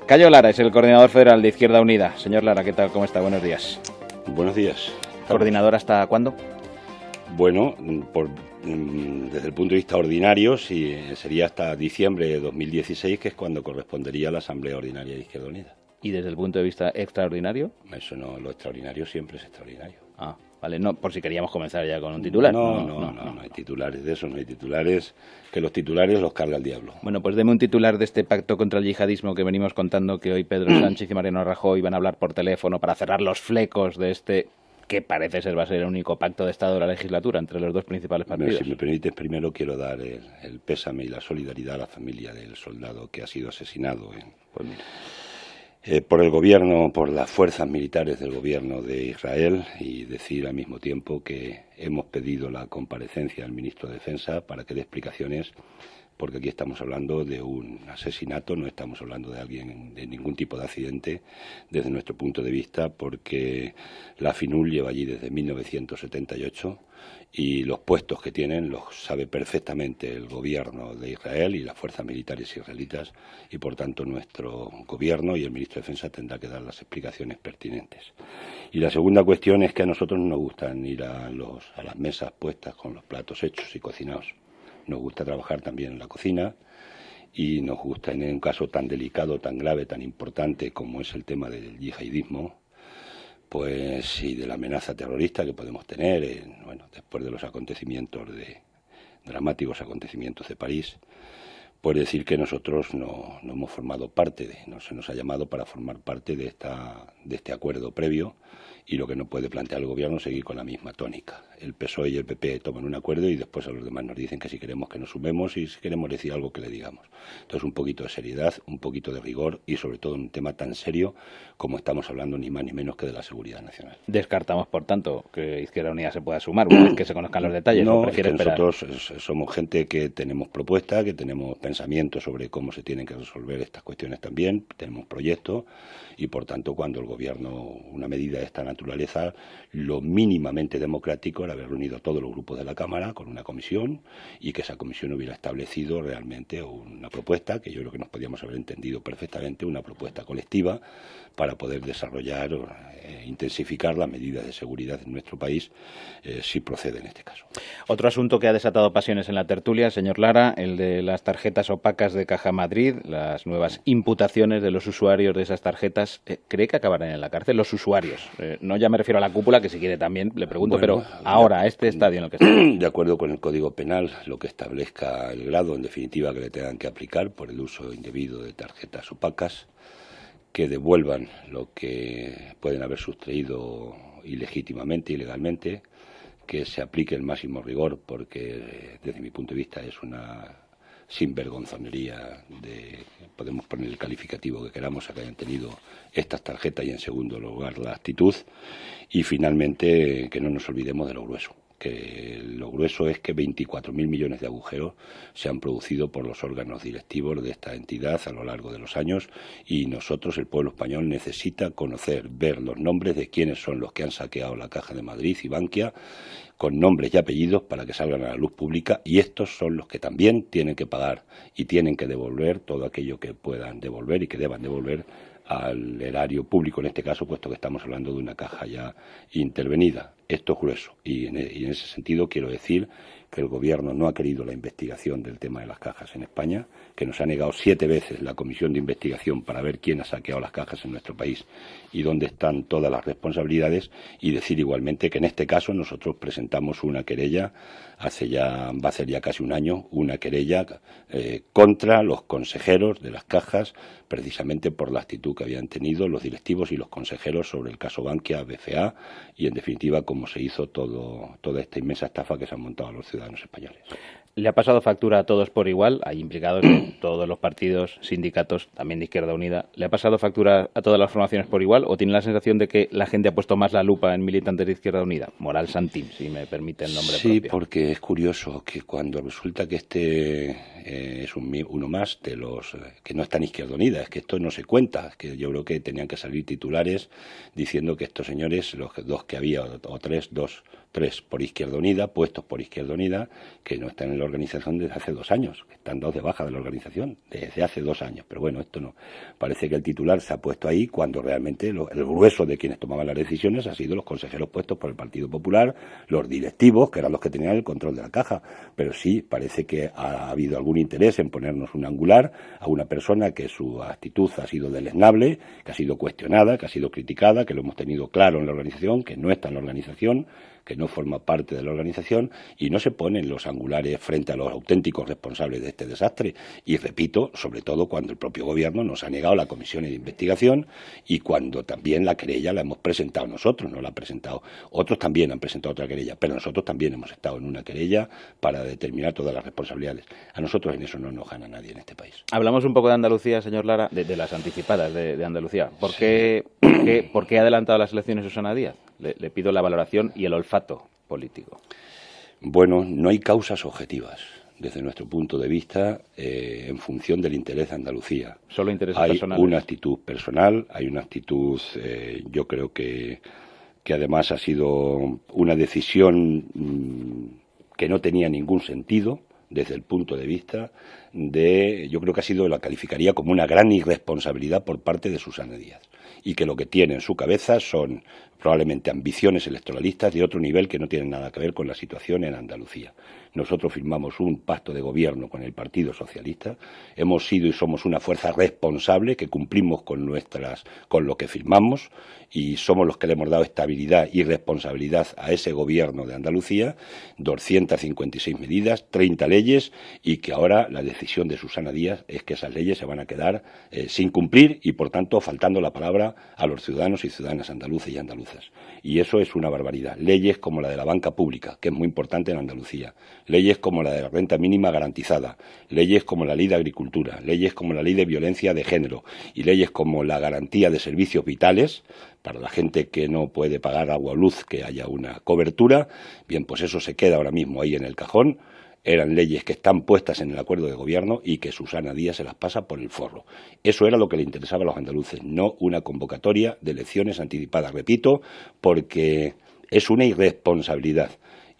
Cayo Lara es el coordinador federal de Izquierda Unida. Señor Lara, ¿qué tal? ¿Cómo está? Buenos días. Buenos días. ¿Coordinador hasta cuándo? Bueno, desde el punto de vista ordinario, sí, sería hasta diciembre de 2016, que es cuando correspondería a la Asamblea Ordinaria de Izquierda Unida. ¿Y desde el punto de vista extraordinario? Eso no, lo extraordinario siempre es extraordinario. Ah, vale, no, por si queríamos comenzar ya con un titular. No hay titulares de eso, no hay titulares, que los titulares los carga el diablo. Bueno, pues deme un titular de este pacto contra el yihadismo que venimos contando, que hoy Pedro Sánchez y Mariano Rajoy van a hablar por teléfono para cerrar los flecos de este, que parece ser va a ser el único pacto de Estado de la legislatura entre los dos principales partidos. Si me permites, primero quiero dar el pésame y la solidaridad a la familia del soldado que ha sido asesinado por el gobierno, por las fuerzas militares del gobierno de Israel, y decir al mismo tiempo que hemos pedido la comparecencia al ministro de Defensa para que dé explicaciones, porque aquí estamos hablando de un asesinato, no estamos hablando de alguien, de ningún tipo de accidente, desde nuestro punto de vista, porque la FINUL lleva allí desde 1978 y los puestos que tienen los sabe perfectamente el gobierno de Israel y las fuerzas militares israelitas, y por tanto nuestro gobierno y el ministro de Defensa tendrá que dar las explicaciones pertinentes. Y la segunda cuestión es que a nosotros no nos gustan ir a las mesas puestas con los platos hechos y cocinados. Nos gusta trabajar también en la cocina y nos gusta, en un caso tan delicado, tan grave, tan importante como es el tema del yihadismo, pues, y de la amenaza terrorista que podemos tener, después de los dramáticos acontecimientos de París, pues decir que nosotros no hemos formado parte no se nos ha llamado para formar parte de este acuerdo previo, y lo que no puede plantear el gobierno es seguir con la misma tónica. El PSOE y el PP toman un acuerdo y después a los demás nos dicen que si queremos que nos sumemos y si queremos decir algo que le digamos. Entonces, un poquito de seriedad, un poquito de rigor y sobre todo un tema tan serio como estamos hablando, ni más ni menos que de la seguridad nacional. Descartamos, por tanto, que Izquierda Unida se pueda sumar una vez que se conozcan los detalles. No, ¿o prefiere esperar? Nosotros somos gente que tenemos propuestas, que tenemos pensamientos sobre cómo se tienen que resolver estas cuestiones también, tenemos proyectos, y por tanto cuando el gobierno, una medida de esta naturaleza, lo mínimamente democrático era haber reunido a todos los grupos de la Cámara con una comisión y que esa comisión hubiera establecido realmente una propuesta, que yo creo que nos podíamos haber entendido perfectamente, una propuesta colectiva para poder desarrollar intensificar las medidas de seguridad en nuestro país, si procede en este caso. Otro asunto que ha desatado pasiones en la tertulia, señor Lara, el de las tarjetas opacas de Caja Madrid, las nuevas imputaciones de los usuarios de esas tarjetas. ¿Cree que acabarán en la cárcel los usuarios? No ya me refiero a la cúpula, que si quiere también le pregunto, pero ahora, a este estadio en el que está. De acuerdo con el Código Penal, lo que establezca el grado, en definitiva, que le tengan que aplicar por el uso indebido de tarjetas opacas, que devuelvan lo que pueden haber sustraído ilegítimamente, ilegalmente, que se aplique el máximo rigor, porque desde mi punto de vista es una sinvergonzonería, podemos poner el calificativo que queramos a que hayan tenido estas tarjetas, y en segundo lugar la actitud, y finalmente que no nos olvidemos de lo grueso. Que lo grueso es que 24.000 millones de agujeros se han producido por los órganos directivos de esta entidad a lo largo de los años, y nosotros, el pueblo español, necesita conocer, ver los nombres de quiénes son los que han saqueado la Caja de Madrid y Bankia, con nombres y apellidos para que salgan a la luz pública, y estos son los que también tienen que pagar y tienen que devolver todo aquello que puedan devolver y que deban devolver al erario público, en este caso, puesto que estamos hablando de una caja ya intervenida. Esto es grueso, y en ese sentido quiero decir que el gobierno no ha querido la investigación del tema de las cajas en España, que nos ha negado 7 veces la comisión de investigación para ver quién ha saqueado las cajas en nuestro país y dónde están todas las responsabilidades, y decir igualmente que en este caso nosotros presentamos una querella, va a ser ya casi un año, una querella contra los consejeros de las cajas, precisamente por la actitud que habían tenido los directivos y los consejeros sobre el caso Bankia, BCA, y en definitiva cómo se hizo toda esta inmensa estafa que se han montado a los ciudadanos españoles. ¿Le ha pasado factura a todos por igual? Hay implicados en todos los partidos, sindicatos, también de Izquierda Unida. ¿Le ha pasado factura a todas las formaciones por igual, o tiene la sensación de que la gente ha puesto más la lupa en militantes de Izquierda Unida? Moral Santín, si me permite el nombre propio. Sí, porque es curioso que cuando resulta que es uno más de los que no están Izquierda Unida. Es que esto no se cuenta, es que yo creo que tenían que salir titulares diciendo que estos señores, los dos que había, o tres por Izquierda Unida, puestos por Izquierda Unida, que no están en la organización desde hace 2 años, que están dos de baja de la organización desde hace 2 años. Pero bueno, esto no. Parece que el titular se ha puesto ahí cuando realmente el grueso de quienes tomaban las decisiones ha sido los consejeros puestos por el Partido Popular, los directivos, que eran los que tenían el control de la caja. Pero sí, parece que ha habido algún interés en ponernos un angular a una persona que su actitud ha sido deleznable, que ha sido cuestionada, que ha sido criticada, que lo hemos tenido claro en la organización, que no está en la organización, que no forma parte de la organización, y no se ponen los angulares frente a los auténticos responsables de este desastre. Y repito, sobre todo cuando el propio gobierno nos ha negado la comisión de investigación y cuando también la querella la hemos presentado nosotros, no la ha presentado. Otros también han presentado otra querella, pero nosotros también hemos estado en una querella para determinar todas las responsabilidades. A nosotros en eso no nos gana nadie en este país. Hablamos un poco de Andalucía, señor Lara, de las anticipadas de Andalucía. ¿Por qué ha adelantado las elecciones Susana Díaz? Le pido la valoración y el olfato político. Bueno, no hay causas objetivas, desde nuestro punto de vista, en función del interés de Andalucía. ¿Solo intereses hay personales? Hay una actitud personal, hay una actitud, yo creo que además ha sido una decisión que no tenía ningún sentido, desde el punto de vista yo creo que la calificaría como una gran irresponsabilidad por parte de Susana Díaz, y que lo que tiene en su cabeza son probablemente ambiciones electoralistas de otro nivel que no tienen nada que ver con la situación en Andalucía. Nosotros firmamos un pacto de gobierno con el Partido Socialista, hemos sido y somos una fuerza responsable que cumplimos con lo que firmamos, y somos los que le hemos dado estabilidad y responsabilidad a ese gobierno de Andalucía, 256 medidas, 30 leyes, y que ahora la decisión de Susana Díaz es que esas leyes se van a quedar sin cumplir y, por tanto, faltando la palabra a los ciudadanos y ciudadanas andaluces y andaluzas. Y eso es una barbaridad. Leyes como la de la banca pública, que es muy importante en Andalucía, leyes como la de la renta mínima garantizada, leyes como la ley de agricultura, leyes como la ley de violencia de género y leyes como la garantía de servicios vitales para la gente que no puede pagar agua o luz, que haya una cobertura. Bien, pues eso se queda ahora mismo ahí en el cajón. Eran leyes que están puestas en el acuerdo de gobierno y que Susana Díaz se las pasa por el forro. Eso era lo que le interesaba a los andaluces, no una convocatoria de elecciones anticipadas, repito, porque es una irresponsabilidad.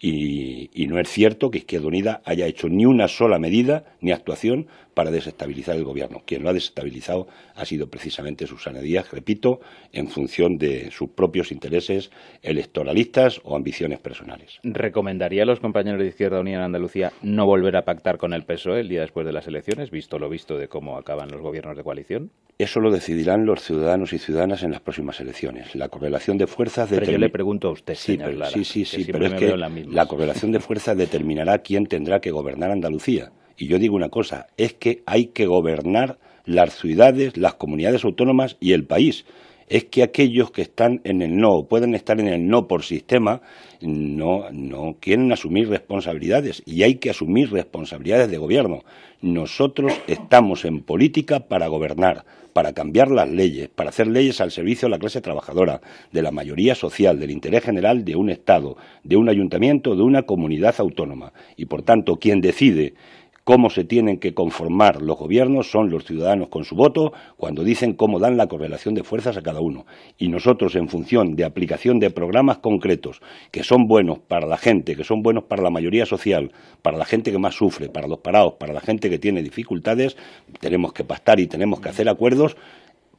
Y no es cierto que Izquierda Unida haya hecho ni una sola medida ni actuación para desestabilizar el gobierno. Quien lo ha desestabilizado ha sido precisamente Susana Díaz, repito, en función de sus propios intereses electoralistas o ambiciones personales. ¿Recomendaría a los compañeros de Izquierda Unida en Andalucía no volver a pactar con el PSOE el día después de las elecciones, visto lo visto de cómo acaban los gobiernos de coalición? Eso lo decidirán los ciudadanos y ciudadanas en las próximas elecciones. La correlación de fuerzas... Pero yo le pregunto a usted, sí, señor Lara, sí, pero es que la correlación de fuerzas determinará quién tendrá que gobernar Andalucía. Y yo digo una cosa, es que hay que gobernar las ciudades, las comunidades autónomas y el país. Es que aquellos que están en el no, pueden estar en el no por sistema, no quieren asumir responsabilidades, y hay que asumir responsabilidades de gobierno. Nosotros estamos en política para gobernar, para cambiar las leyes, para hacer leyes al servicio de la clase trabajadora, de la mayoría social, del interés general de un Estado, de un ayuntamiento, de una comunidad autónoma. Y, por tanto, quien decide cómo se tienen que conformar los gobiernos son los ciudadanos con su voto, cuando dicen cómo dan la correlación de fuerzas a cada uno. Y nosotros, en función de aplicación de programas concretos que son buenos para la gente, que son buenos para la mayoría social, para la gente que más sufre, para los parados, para la gente que tiene dificultades, tenemos que pactar y tenemos que hacer acuerdos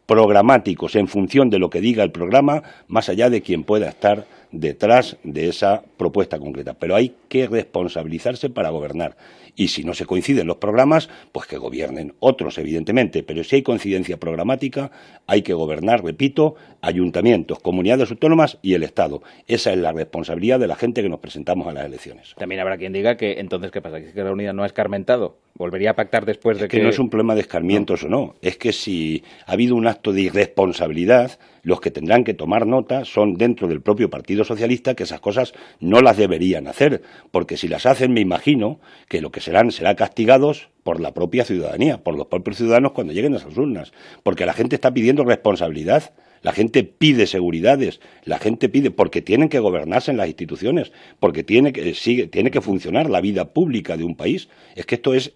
programáticos en función de lo que diga el programa, más allá de quien pueda estar detrás de esa propuesta concreta. Pero hay que responsabilizarse para gobernar. Y si no se coinciden los programas, pues que gobiernen otros, evidentemente. Pero si hay coincidencia programática, hay que gobernar, repito, ayuntamientos, comunidades autónomas y el Estado. Esa es la responsabilidad de la gente que nos presentamos a las elecciones. También habrá quien diga que entonces, ¿qué pasa? ¿Que Izquierda Unida no ha escarmentado? ¿Volvería a pactar después de que...? Es que no es un problema de escarmientos o no. Es que si ha habido un acto de irresponsabilidad, los que tendrán que tomar nota son dentro del propio Partido Socialista, que esas cosas no las deberían hacer, porque si las hacen me imagino que lo que será castigados por la propia ciudadanía, por los propios ciudadanos cuando lleguen a esas urnas, porque la gente está pidiendo responsabilidad. La gente pide seguridades, la gente pide, porque tienen que gobernarse en las instituciones, porque tiene que funcionar la vida pública de un país. Es que esto es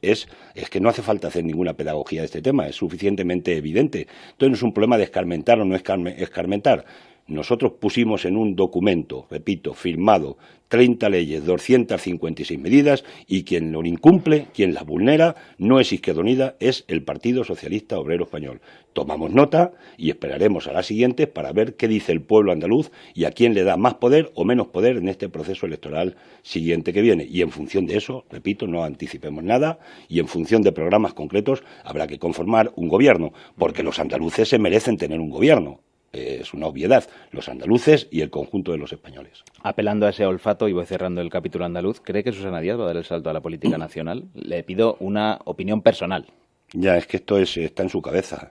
que no hace falta hacer ninguna pedagogía de este tema, es suficientemente evidente. Entonces no es un problema de escarmentar o no escarmentar. Nosotros pusimos en un documento, repito, firmado, 30 leyes, 256 medidas, y quien lo incumple, quien las vulnera, no es Izquierda Unida, es el Partido Socialista Obrero Español. Tomamos nota y esperaremos a las siguientes para ver qué dice el pueblo andaluz y a quién le da más poder o menos poder en este proceso electoral siguiente que viene. Y en función de eso, repito, no anticipemos nada, y en función de programas concretos habrá que conformar un gobierno, porque los andaluces se merecen tener un gobierno. Es una obviedad, los andaluces y el conjunto de los españoles. Apelando a ese olfato, y voy cerrando el capítulo andaluz, ¿cree que Susana Díaz va a dar el salto a la política nacional? Le pido una opinión personal. Ya, es que esto está en su cabeza.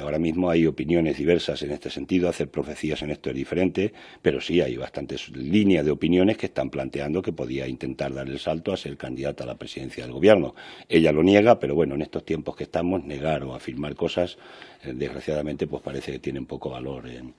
Ahora mismo hay opiniones diversas en este sentido, hacer profecías en esto es diferente, pero sí hay bastantes líneas de opiniones que están planteando que podía intentar dar el salto a ser candidata a la presidencia del gobierno. Ella lo niega, pero bueno, en estos tiempos que estamos, negar o afirmar cosas, desgraciadamente, pues parece que tienen poco valor en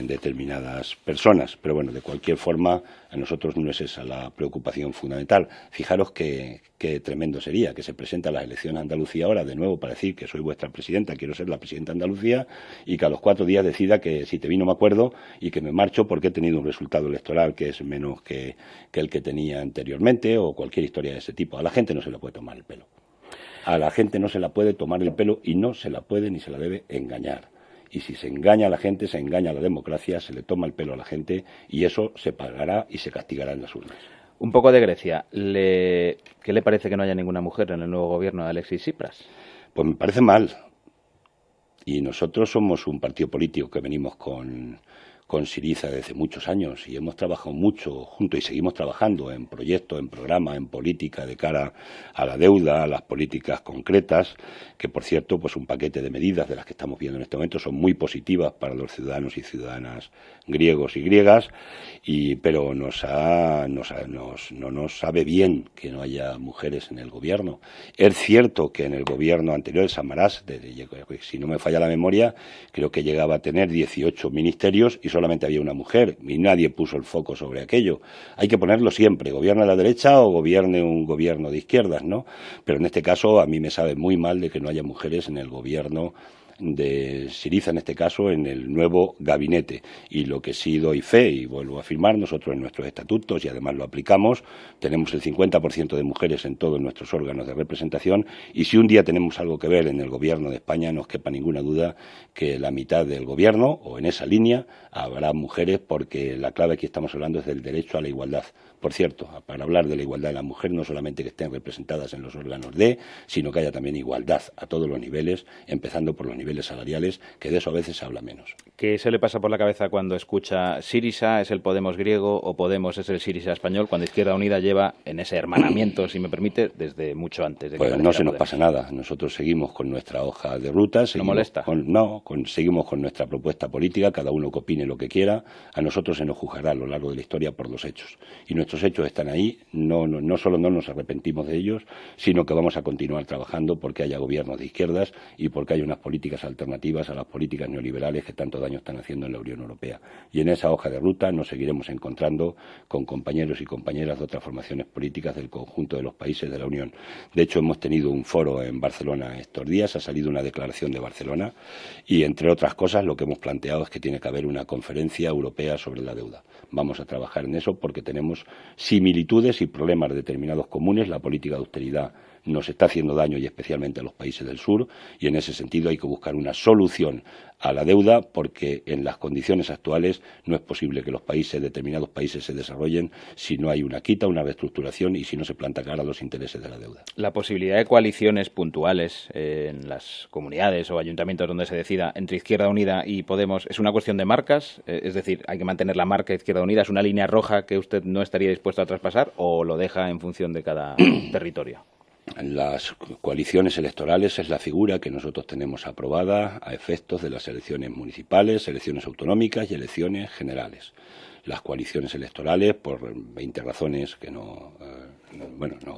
determinadas personas. Pero bueno, de cualquier forma, a nosotros no es esa la preocupación fundamental. Fijaros qué tremendo sería que se presenta a las elecciones a Andalucía ahora de nuevo para decir que soy vuestra presidenta, quiero ser la presidenta de Andalucía, y que a los 4 días decida que si te vi no me acuerdo y que me marcho porque he tenido un resultado electoral que es menos que el que tenía anteriormente, o cualquier historia de ese tipo. A la gente no se le puede tomar el pelo. A la gente no se la puede tomar el pelo y no se la puede ni se la debe engañar. Y si se engaña a la gente, se engaña a la democracia, se le toma el pelo a la gente, y eso se pagará y se castigará en las urnas. Un poco de Grecia. ¿Qué le parece que no haya ninguna mujer en el nuevo gobierno de Alexis Tsipras? Pues me parece mal. Y nosotros somos un partido político que venimos con Syriza desde muchos años y hemos trabajado mucho juntos y seguimos trabajando en proyectos, en programas, en política de cara a la deuda, a las políticas concretas, que por cierto, pues un paquete de medidas de las que estamos viendo en este momento son muy positivas para los ciudadanos y ciudadanas griegos y griegas, pero no nos sabe bien que no haya mujeres en el gobierno. Es cierto que en el gobierno anterior, el Samaras, si no me falla la memoria, creo que llegaba a tener 18 ministerios y solamente había una mujer y nadie puso el foco sobre aquello. Hay que ponerlo siempre, gobierne la derecha o gobierne un gobierno de izquierdas, ¿no? Pero en este caso a mí me sabe muy mal de que no haya mujeres en el gobierno de Syriza, en este caso, en el nuevo gabinete. Y lo que sí doy fe, y vuelvo a afirmar, nosotros en nuestros estatutos, y además lo aplicamos, tenemos el 50% de mujeres en todos nuestros órganos de representación, y si un día tenemos algo que ver en el gobierno de España, no os quepa ninguna duda que la mitad del gobierno, o en esa línea, habrá mujeres, porque la clave que estamos hablando es del derecho a la igualdad. Por cierto, para hablar de la igualdad de la mujer, no solamente que estén representadas en los órganos sino que haya también igualdad a todos los niveles, empezando por los niveles salariales, que de eso a veces se habla menos. ¿Qué se le pasa por la cabeza cuando escucha Syriza es el Podemos griego o Podemos es el Syriza español, cuando Izquierda Unida lleva en ese hermanamiento, si me permite, desde mucho antes de que Pues no se nos pasa nada. Nosotros seguimos con nuestra hoja de ruta. ¿No molesta? Seguimos con nuestra propuesta política, cada uno que opine lo que quiera. A nosotros se nos juzgará a lo largo de la historia por los hechos. Y nuestros hechos están ahí. No solo no nos arrepentimos de ellos, sino que vamos a continuar trabajando porque haya gobiernos de izquierdas y porque haya unas políticas alternativas a las políticas neoliberales que tanto daño están haciendo en la Unión Europea. Y en esa hoja de ruta nos seguiremos encontrando con compañeros y compañeras de otras formaciones políticas del conjunto de los países de la Unión. De hecho, hemos tenido un foro en Barcelona estos días, ha salido una declaración de Barcelona y, entre otras cosas, lo que hemos planteado es que tiene que haber una conferencia europea sobre la deuda. Vamos a trabajar en eso porque tenemos similitudes y problemas determinados comunes. La política de austeridad nos está haciendo daño, y especialmente a los países del sur, y en ese sentido hay que buscar una solución a la deuda, porque en las condiciones actuales no es posible que determinados países se desarrollen si no hay una quita, una reestructuración y si no se planta cara a los intereses de la deuda. La posibilidad de coaliciones puntuales en las comunidades o ayuntamientos donde se decida entre Izquierda Unida y Podemos es una cuestión de marcas, es decir, hay que mantener la marca Izquierda Unida, ¿es una línea roja que usted no estaría dispuesto a traspasar o lo deja en función de cada territorio? Las coaliciones electorales es la figura que nosotros tenemos aprobada a efectos de las elecciones municipales, elecciones autonómicas y elecciones generales. las coaliciones electorales por 20 razones que no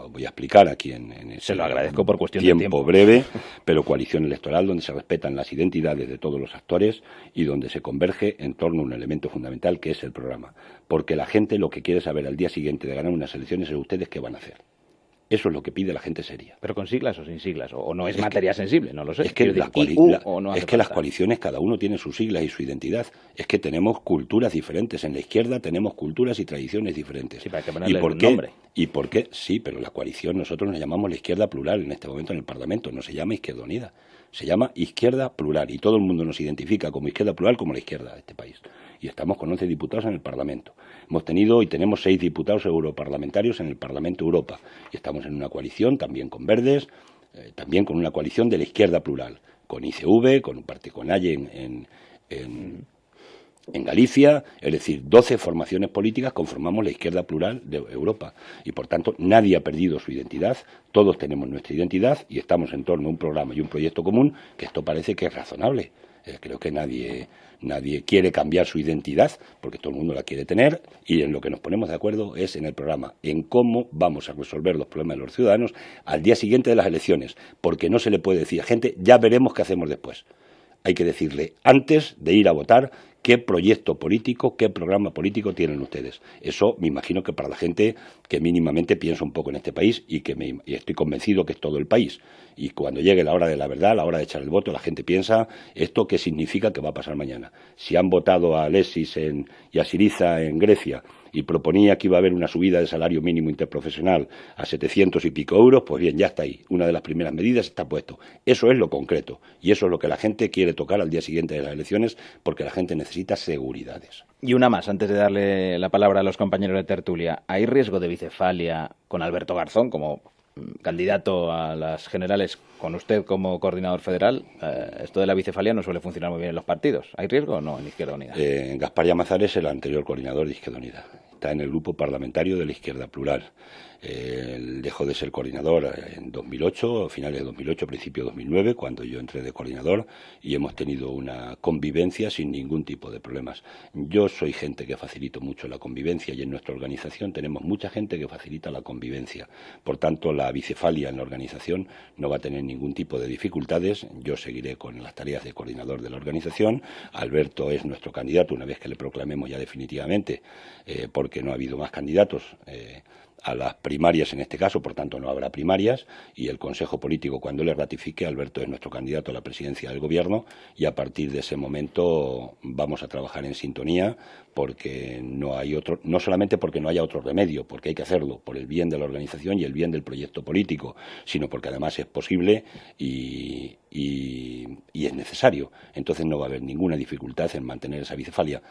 voy a explicar aquí en se lo agradezco por cuestión de tiempo breve, pero coalición electoral donde se respetan las identidades de todos los actores y donde se converge en torno a un elemento fundamental que es el programa, porque la gente lo que quiere saber al día siguiente de ganar unas elecciones es ustedes qué van a hacer. Eso es lo que pide la gente seria. ¿Pero con siglas o sin siglas? ¿O no es materia sensible? No lo sé. Es que, las coaliciones, cada uno tiene sus siglas y su identidad. Es que tenemos culturas diferentes. En la izquierda tenemos culturas y tradiciones diferentes. Sí, para que ponerle un nombre. ¿Y por qué? Sí, pero la coalición nosotros nos llamamos la izquierda plural en este momento en el Parlamento. No se llama Izquierda Unida. Se llama Izquierda Plural. Y todo el mundo nos identifica como izquierda plural como la izquierda de este país. Y estamos con 11 diputados en el Parlamento. Hemos tenido y tenemos 6 diputados europarlamentarios en el Parlamento Europa. Y estamos en una coalición también con Verdes, también con una coalición de la izquierda plural, con ICV, con un partido con AYE en Galicia, es decir, 12 formaciones políticas conformamos la izquierda plural de Europa. Y por tanto, nadie ha perdido su identidad, todos tenemos nuestra identidad y estamos en torno a un programa y un proyecto común, que esto parece que es razonable. Creo que nadie quiere cambiar su identidad, porque todo el mundo la quiere tener, y en lo que nos ponemos de acuerdo es en el programa, en cómo vamos a resolver los problemas de los ciudadanos al día siguiente de las elecciones, porque no se le puede decir a gente, ya veremos qué hacemos después. Hay que decirle, antes de ir a votar, qué proyecto político, qué programa político tienen ustedes. Eso me imagino que para la gente que mínimamente piensa un poco en este país y estoy convencido que es todo el país. Y cuando llegue la hora de la verdad, la hora de echar el voto, la gente piensa, ¿esto qué significa que va a pasar mañana? Si han votado a Alexis y a Syriza en Grecia y proponía que iba a haber una subida de salario mínimo interprofesional a 700 y pico euros, pues bien, ya está ahí. Una de las primeras medidas está puesto. Eso es lo concreto. Y eso es lo que la gente quiere tocar al día siguiente de las elecciones, porque la gente necesita seguridades. Y una más, antes de darle la palabra a los compañeros de tertulia. ¿Hay riesgo de bicefalia con Alberto Garzón como candidato a las generales, con usted como coordinador federal? Esto de la bicefalia no suele funcionar muy bien en los partidos. ¿Hay riesgo o no en Izquierda Unida? Gaspar Llamazares es el anterior coordinador de Izquierda Unida. Está en el grupo parlamentario de la Izquierda Plural. Él dejó de ser coordinador en 2008, a finales de 2008, principio de 2009, cuando yo entré de coordinador, y hemos tenido una convivencia sin ningún tipo de problemas. Yo soy gente que facilito mucho la convivencia y en nuestra organización tenemos mucha gente que facilita la convivencia. Por tanto, la bicefalia en la organización no va a tener ningún tipo de dificultades. Yo seguiré con las tareas de coordinador de la organización. Alberto es nuestro candidato una vez que le proclamemos ya definitivamente, porque no ha habido más candidatos a las primarias en este caso, por tanto no habrá primarias, y el Consejo Político, cuando le ratifique, Alberto es nuestro candidato a la presidencia del Gobierno, y a partir de ese momento vamos a trabajar en sintonía, porque no solamente porque no haya otro remedio, porque hay que hacerlo por el bien de la organización y el bien del proyecto político, sino porque además es posible y es necesario. Entonces no va a haber ninguna dificultad en mantener esa bicefalia.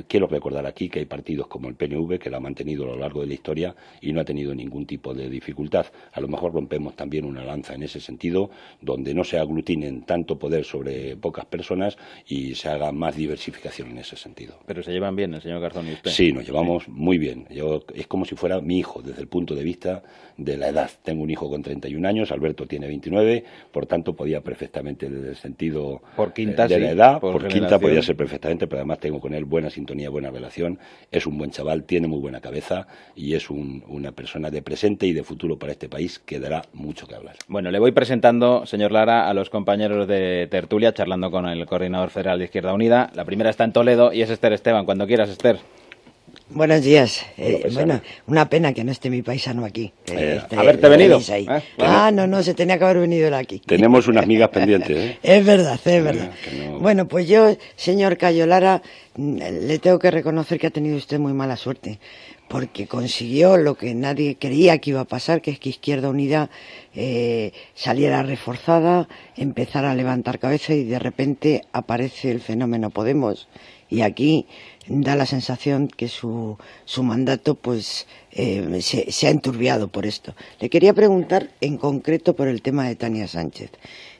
Quiero recordar aquí que hay partidos como el PNV que la han mantenido a lo largo de la historia y no ha tenido ningún tipo de dificultad. A lo mejor rompemos también una lanza en ese sentido, donde no se aglutinen tanto poder sobre pocas personas y se haga más diversificación en ese sentido. Pero se llevan bien el señor Garzón y usted. Sí, nos llevamos muy bien. Es como si fuera mi hijo, desde el punto de vista de la edad. Tengo un hijo con 31 años, Alberto tiene 29, por tanto podía perfectamente, desde el sentido por quinta, de la sí, edad, por quinta podía ser perfectamente, pero además tengo con él buena sintonía, buena relación. Es un buen chaval, tiene muy buena cabeza y es una persona de presente y de futuro para este país que dará mucho que hablar. Bueno, le voy presentando, señor Lara, a los compañeros de tertulia, charlando con el coordinador federal de Izquierda Unida. La primera está en Toledo y es Esther Esteban. Cuando quieras, Esther. Buenos días. Bueno, una pena que no esté mi paisano aquí. ¿Haberte venido? No, se tenía que haber venido él aquí. Tenemos unas migas pendientes, ¿eh? Es verdad. No. Bueno, pues yo, señor Cayo Lara, le tengo que reconocer que ha tenido usted muy mala suerte, porque consiguió lo que nadie creía que iba a pasar, que es que Izquierda Unida saliera reforzada, empezara a levantar cabeza y de repente aparece el fenómeno Podemos. Y aquí da la sensación que su mandato pues se ha enturbiado por esto. Le quería preguntar en concreto por el tema de Tania Sánchez.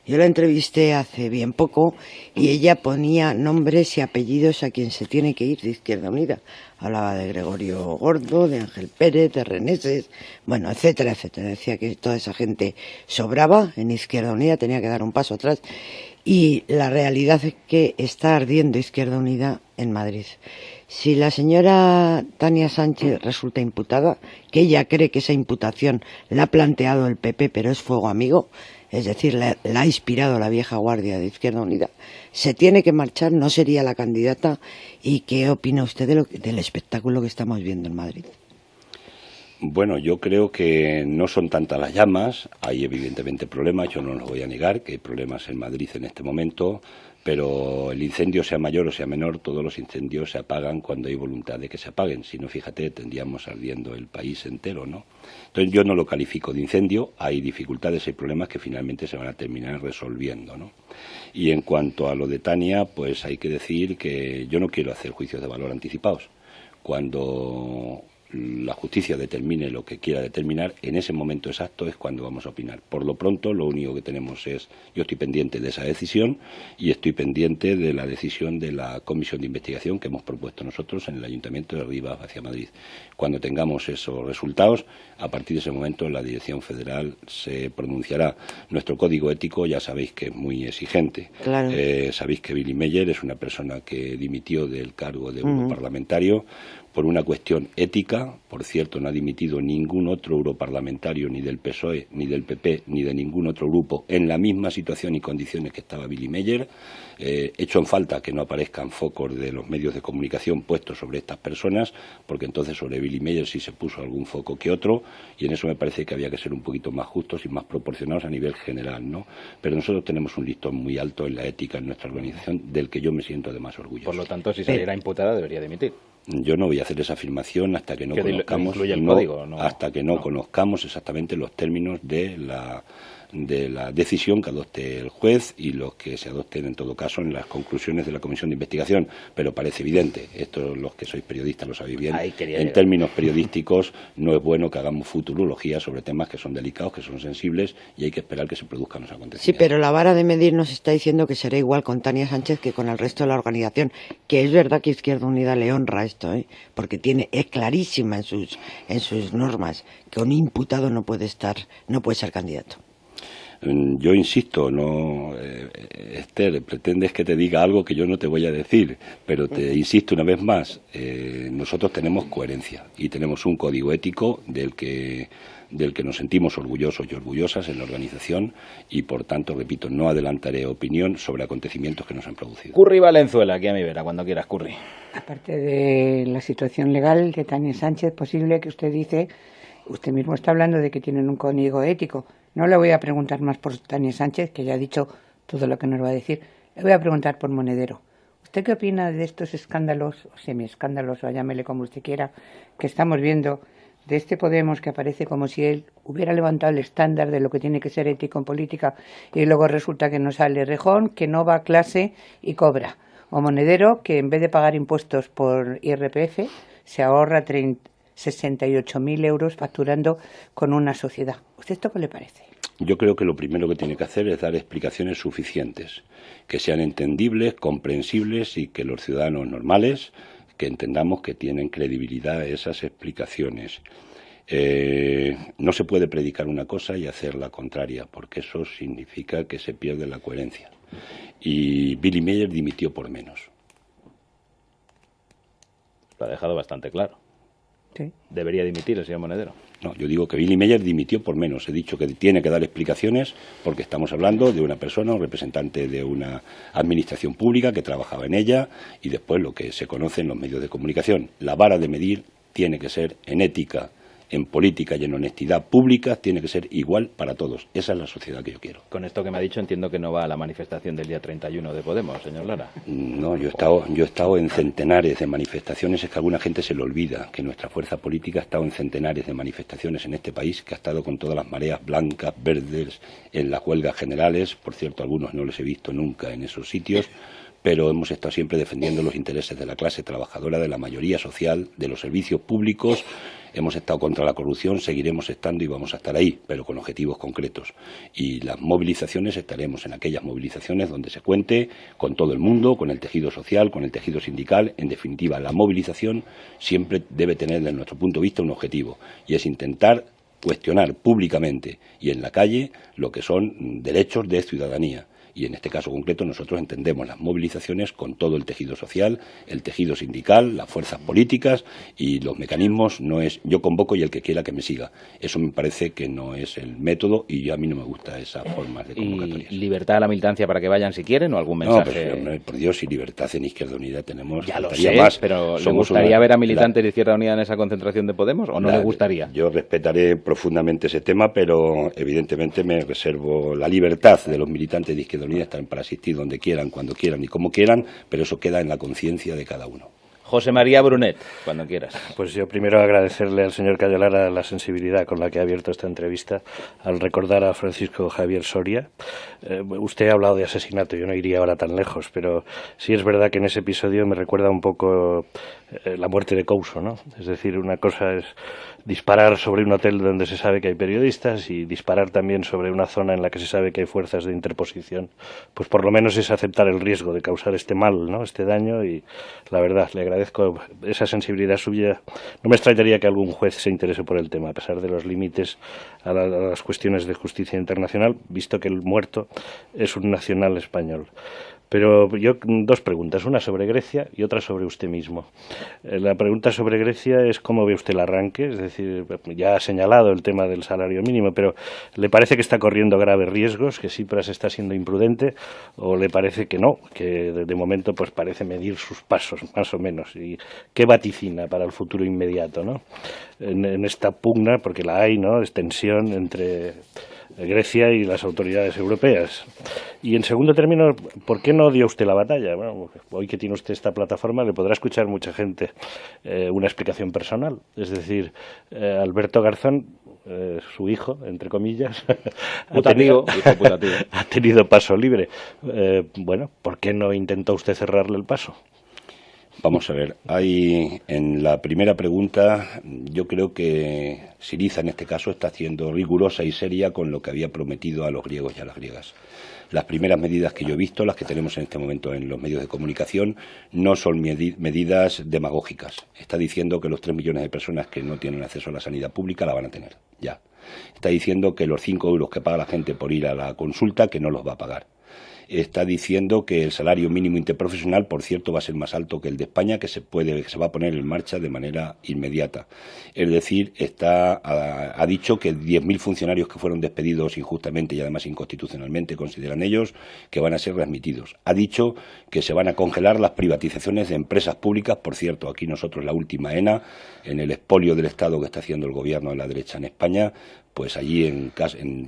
Yo la entrevisté hace bien poco y ella ponía nombres y apellidos a quien se tiene que ir de Izquierda Unida. Hablaba de Gregorio Gordo, de Ángel Pérez, de Reneses, bueno, etcétera, etcétera. Decía que toda esa gente sobraba en Izquierda Unida, tenía que dar un paso atrás. Y la realidad es que está ardiendo Izquierda Unida en Madrid. Si la señora Tania Sánchez resulta imputada, que ella cree que esa imputación la ha planteado el PP, pero es fuego amigo, es decir, la ha inspirado la vieja guardia de Izquierda Unida, se tiene que marchar, no sería la candidata. ¿Y qué opina usted del espectáculo que estamos viendo en Madrid? Bueno, yo creo que no son tantas las llamas, hay evidentemente problemas, yo no los voy a negar, que hay problemas en Madrid en este momento, pero el incendio sea mayor o sea menor, todos los incendios se apagan cuando hay voluntad de que se apaguen, si no, fíjate, tendríamos ardiendo el país entero, ¿no? Entonces yo no lo califico de incendio, hay dificultades, hay problemas que finalmente se van a terminar resolviendo, ¿no? Y en cuanto a lo de Tania, pues hay que decir que yo no quiero hacer juicios de valor anticipados. Cuando la justicia determine lo que quiera determinar, en ese momento exacto es cuando vamos a opinar. Por lo pronto, lo único que tenemos es, yo estoy pendiente de esa decisión y estoy pendiente de la decisión de la comisión de investigación que hemos propuesto nosotros en el Ayuntamiento de Rivas hacia Madrid. Cuando tengamos esos resultados, a partir de ese momento la Dirección Federal se pronunciará. Nuestro código ético ya sabéis que es muy exigente. Claro. Sabéis que Willy Meyer es una persona que dimitió del cargo de europarlamentario por una cuestión ética. Por cierto, no ha dimitido ningún otro europarlamentario, ni del PSOE, ni del PP, ni de ningún otro grupo, en la misma situación y condiciones que estaba Willy Meyer. Hecho en falta que no aparezcan focos de los medios de comunicación puestos sobre estas personas, porque entonces sobre Willy Meyer sí se puso algún foco que otro, y en eso me parece que había que ser un poquito más justos y más proporcionados a nivel general, ¿no? Pero nosotros tenemos un listón muy alto en la ética en nuestra organización, del que yo me siento además orgulloso. Por lo tanto, si saliera imputada, debería dimitir. Yo no voy a hacer esa afirmación hasta que no conozcamos hasta que no conozcamos exactamente los términos de la decisión que adopte el juez y los que se adopten en todo caso en las conclusiones de la comisión de investigación, pero parece evidente, esto los que sois periodistas lo sabéis bien, en términos periodísticos no es bueno que hagamos futurología sobre temas que son delicados, que son sensibles y hay que esperar que se produzcan los acontecimientos. Sí, pero la vara de medir nos está diciendo que será igual con Tania Sánchez que con el resto de la organización, que es verdad que Izquierda Unida le honra esto, porque es clarísima en sus normas que un imputado no puede ser candidato. Yo insisto, no, Esther, pretendes que te diga algo que yo no te voy a decir, pero te insisto una vez más, nosotros tenemos coherencia y tenemos un código ético del que nos sentimos orgullosos y orgullosas en la organización y, por tanto, repito, no adelantaré opinión sobre acontecimientos que nos han producido. Curry Valenzuela, aquí a mi vera, cuando quieras, Curry. Aparte de la situación legal de Tania Sánchez, posible que usted dice, usted mismo está hablando de que tienen un código ético. No le voy a preguntar más por Tania Sánchez, que ya ha dicho todo lo que nos va a decir. Le voy a preguntar por Monedero. ¿Usted qué opina de estos escándalos, o semi-escándalos, o llámele como usted quiera, que estamos viendo, de este Podemos que aparece como si él hubiera levantado el estándar de lo que tiene que ser ético en política y luego resulta que no sale Rejón, que no va a clase y cobra? O Monedero, que en vez de pagar impuestos por IRPF, se ahorra 68.000 euros facturando con una sociedad. ¿Usted esto qué le parece? Yo creo que lo primero que tiene que hacer es dar explicaciones suficientes, que sean entendibles, comprensibles y que los ciudadanos normales, que entendamos que tienen credibilidad esas explicaciones. No se puede predicar una cosa y hacer la contraria, porque eso significa que se pierde la coherencia. Y Willy Meyer dimitió por menos. Lo ha dejado bastante claro. Sí. ¿Debería dimitir el señor Monedero? No, yo digo que Willy Meyer dimitió por menos. He dicho que tiene que dar explicaciones porque estamos hablando de una persona, un representante de una administración pública que trabajaba en ella y después lo que se conoce en los medios de comunicación. La vara de medir tiene que ser en ética, en política y en honestidad pública, tiene que ser igual para todos. Esa es la sociedad que yo quiero. Con esto que me ha dicho entiendo que no va a la manifestación del día 31 de Podemos, señor Lara. No, yo he estado en centenares de manifestaciones. Es que a alguna gente se le olvida que nuestra fuerza política ha estado en centenares de manifestaciones en este país, que ha estado con todas las mareas blancas, verdes, en las huelgas generales. Por cierto, algunos no los he visto nunca en esos sitios, pero hemos estado siempre defendiendo los intereses de la clase trabajadora, de la mayoría social, de los servicios públicos. Hemos estado contra la corrupción, seguiremos estando y vamos a estar ahí, pero con objetivos concretos. Y las movilizaciones, estaremos en aquellas movilizaciones donde se cuente con todo el mundo, con el tejido social, con el tejido sindical. En definitiva, la movilización siempre debe tener, desde nuestro punto de vista, un objetivo, y es intentar cuestionar públicamente y en la calle lo que son derechos de ciudadanía. Y en este caso concreto nosotros entendemos las movilizaciones con todo el tejido social, el tejido sindical, las fuerzas políticas y los mecanismos. No es yo convoco y el que quiera que me siga. Eso me parece que no es el método y a mí no me gusta esa forma de convocatorias. ¿Y libertad a la militancia para que vayan si quieren o algún mensaje? No, pero, por Dios, y libertad en Izquierda Unida tenemos. Ya lo sé, más, pero ¿le gustaría ver a militantes de Izquierda Unida en esa concentración de Podemos o no le gustaría? Yo respetaré profundamente ese tema, pero evidentemente me reservo la libertad de los militantes de Izquierda Unida están para asistir donde quieran, cuando quieran y como quieran, pero eso queda en la conciencia de cada uno. José María Brunet, cuando quieras. Pues yo primero agradecerle al señor Cayo Lara la sensibilidad con la que ha abierto esta entrevista al recordar a Francisco Javier Soria. Usted ha hablado de asesinato, yo no iría ahora tan lejos, pero sí es verdad que en ese episodio me recuerda un poco la muerte de Couso, ¿no? Es decir, una cosa es disparar sobre un hotel donde se sabe que hay periodistas y disparar también sobre una zona en la que se sabe que hay fuerzas de interposición. Pues por lo menos es aceptar el riesgo de causar este mal, ¿no? Este daño, y la verdad, le agradezco esa sensibilidad suya. No me extrañaría que algún juez se interese por el tema, a pesar de los límites a las cuestiones de justicia internacional, visto que el muerto es un nacional español. Pero yo, dos preguntas, una sobre Grecia y otra sobre usted mismo. La pregunta sobre Grecia es cómo ve usted el arranque, es decir, ya ha señalado el tema del salario mínimo, pero ¿le parece que está corriendo graves riesgos, que Tsipras está siendo imprudente, o le parece que no, que de momento pues parece medir sus pasos, más o menos? ¿Y qué vaticina para el futuro inmediato, ¿no? En esta pugna, porque la hay, ¿no?, es tensión entre Grecia y las autoridades europeas. Y en segundo término, ¿por qué no dio usted la batalla? Bueno, hoy que tiene usted esta plataforma le podrá escuchar mucha gente una explicación personal. Es decir, Alberto Garzón, su hijo, entre comillas, ha tenido paso libre. Bueno, ¿por qué no intentó usted cerrarle el paso? Vamos a ver, en la primera pregunta, yo creo que Syriza en este caso está siendo rigurosa y seria con lo que había prometido a los griegos y a las griegas. Las primeras medidas que yo he visto, las que tenemos en este momento en los medios de comunicación, no son medidas demagógicas. Está diciendo que los 3 millones de personas que no tienen acceso a la sanidad pública la van a tener, ya. Está diciendo que los 5 euros que paga la gente por ir a la consulta, que no los va a pagar. Está diciendo que el salario mínimo interprofesional, por cierto, va a ser más alto que el de España, que se va a poner en marcha de manera inmediata. Es decir, ha dicho que 10.000 funcionarios que fueron despedidos injustamente y además inconstitucionalmente, consideran ellos, que van a ser readmitidos. Ha dicho que se van a congelar las privatizaciones de empresas públicas. Por cierto, aquí nosotros la última ENA, en el expolio del Estado que está haciendo el gobierno de la derecha en España, pues allí en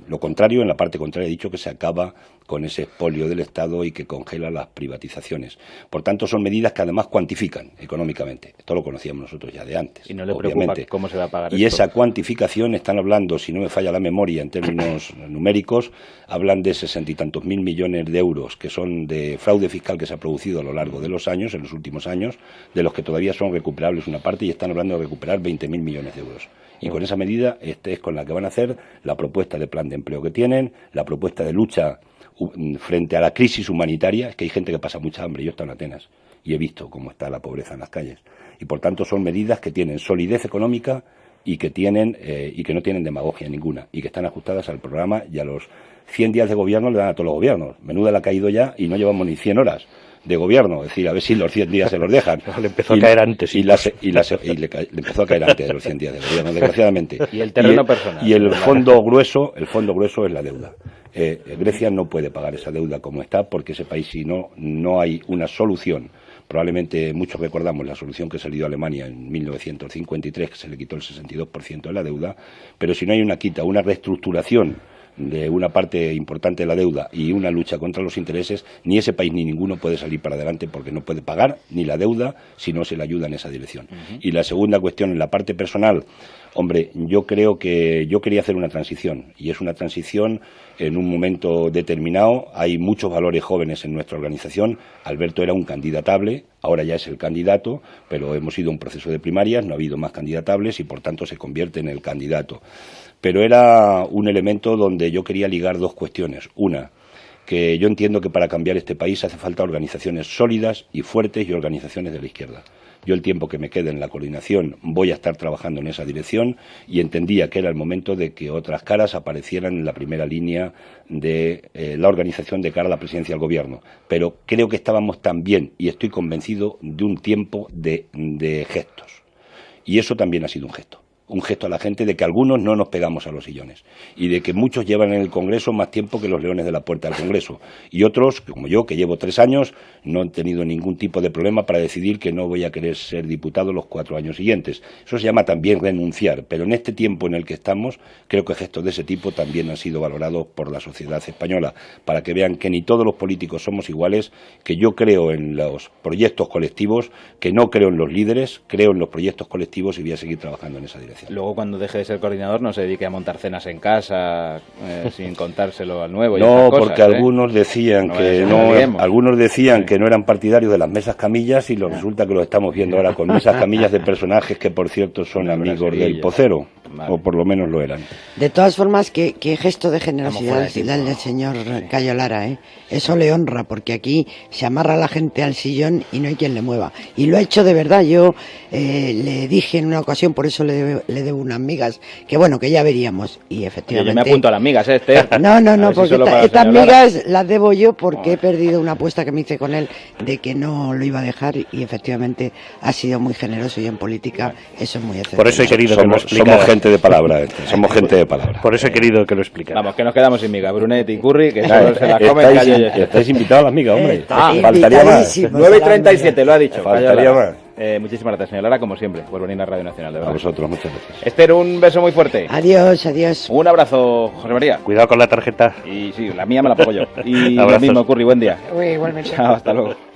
lo contrario, en la parte contraria, ha dicho que se acaba con ese expolio del Estado y que congela las privatizaciones. Por tanto, son medidas que además cuantifican económicamente. Esto lo conocíamos nosotros ya de antes. Y no le preocupa cómo se va a pagar y esto. Esa cuantificación, están hablando, si no me falla la memoria en términos numéricos, hablan de 60 y tantos mil millones de euros que son de fraude fiscal que se ha producido a lo largo de los años, en los últimos años, de los que todavía son recuperables una parte, y están hablando de recuperar 20.000 millones de euros. Y con esa medida es con la que van a hacer la propuesta de plan de empleo que tienen, la propuesta de lucha frente a la crisis humanitaria. Es que hay gente que pasa mucha hambre. Yo he estado en Atenas y he visto cómo está la pobreza en las calles. Y por tanto son medidas que tienen solidez económica y que no tienen demagogia ninguna, y que están ajustadas al programa, y a los 100 días de gobierno le dan a todos los gobiernos. Menuda le ha caído ya y no llevamos ni 100 horas de gobierno, es decir, a ver si los 100 días se los dejan. Le empezó a caer antes. Le empezó a caer antes de los 100 días de gobierno, desgraciadamente. Y el terreno personal. Y el fondo grueso es la deuda. Grecia no puede pagar esa deuda como está, porque ese país, si no hay una solución. Probablemente muchos recordamos la solución que salió a Alemania en 1953, que se le quitó el 62% de la deuda, pero si no hay una reestructuración de una parte importante de la deuda y una lucha contra los intereses, ni ese país ni ninguno puede salir para adelante, porque no puede pagar ni la deuda si no se le ayuda en esa dirección. Y la segunda cuestión, en la parte personal, hombre, yo creo que yo quería hacer una transición, y es una transición en un momento determinado. Hay muchos valores jóvenes en nuestra organización. Alberto era un candidatable, ahora ya es el candidato, pero hemos ido a un proceso de primarias, no ha habido más candidatables y por tanto se convierte en el candidato. Pero era un elemento donde yo quería ligar dos cuestiones. Una, que yo entiendo que para cambiar este país hace falta organizaciones sólidas y fuertes y organizaciones de la izquierda. Yo el tiempo que me quede en la coordinación voy a estar trabajando en esa dirección y entendía que era el momento de que otras caras aparecieran en la primera línea de la organización de cara a la presidencia del gobierno. Pero creo que estábamos también, y estoy convencido, de un tiempo de gestos. Y eso también ha sido un gesto a la gente de que algunos no nos pegamos a los sillones y de que muchos llevan en el Congreso más tiempo que los leones de la puerta del Congreso y otros, como yo, que llevo 3 años, no han tenido ningún tipo de problema para decidir que no voy a querer ser diputado los 4 años siguientes. Eso se llama también renunciar, pero en este tiempo en el que estamos, creo que gestos de ese tipo también han sido valorados por la sociedad española, para que vean que ni todos los políticos somos iguales, que yo creo en los proyectos colectivos, que no creo en los líderes, creo en los proyectos colectivos y voy a seguir trabajando en esa dirección. Luego, cuando deje de ser coordinador, no se dedique a montar cenas en casa sin contárselo al nuevo. No, porque algunos decían que no eran partidarios de las mesas camillas y resulta que lo estamos viendo ahora con mesas camillas de personajes que, por cierto, son amigos del Pocero, o por lo menos lo eran. De todas formas, qué gesto de generosidad el del señor Cayo Lara, ¿eh? Eso le honra, porque aquí se amarra la gente al sillón y no hay quien le mueva. Y lo ha hecho de verdad. Yo le dije en una ocasión, por eso le debo unas migas, que bueno, que ya veríamos. Y efectivamente... Yo me apunto a las migas, Esther. No, porque estas migas las debo yo porque he perdido una apuesta que me hice con él de que no lo iba a dejar y efectivamente ha sido muy generoso y en política eso es muy excepcional. Por eso he querido que lo explicara. Somos gente de palabra, somos gente de palabra. Por eso he querido que lo explicara. Vamos, que nos quedamos sin migas, Brunet y Curry, que solo se las comen Cayo y Esther. Estáis invitados a las migas, hombre. Faltaría más. 9:37, lo ha dicho. Faltaría más. Muchísimas gracias, señora Lara, como siempre, por venir a Radio Nacional, de verdad. A vosotros, muchas gracias. Esther, un beso muy fuerte. Adiós, adiós. Un abrazo, José María. Cuidado con la tarjeta. Y sí, la mía me la pongo yo. Y lo mismo, Curry, buen día. Igualmente. Chao, hasta luego.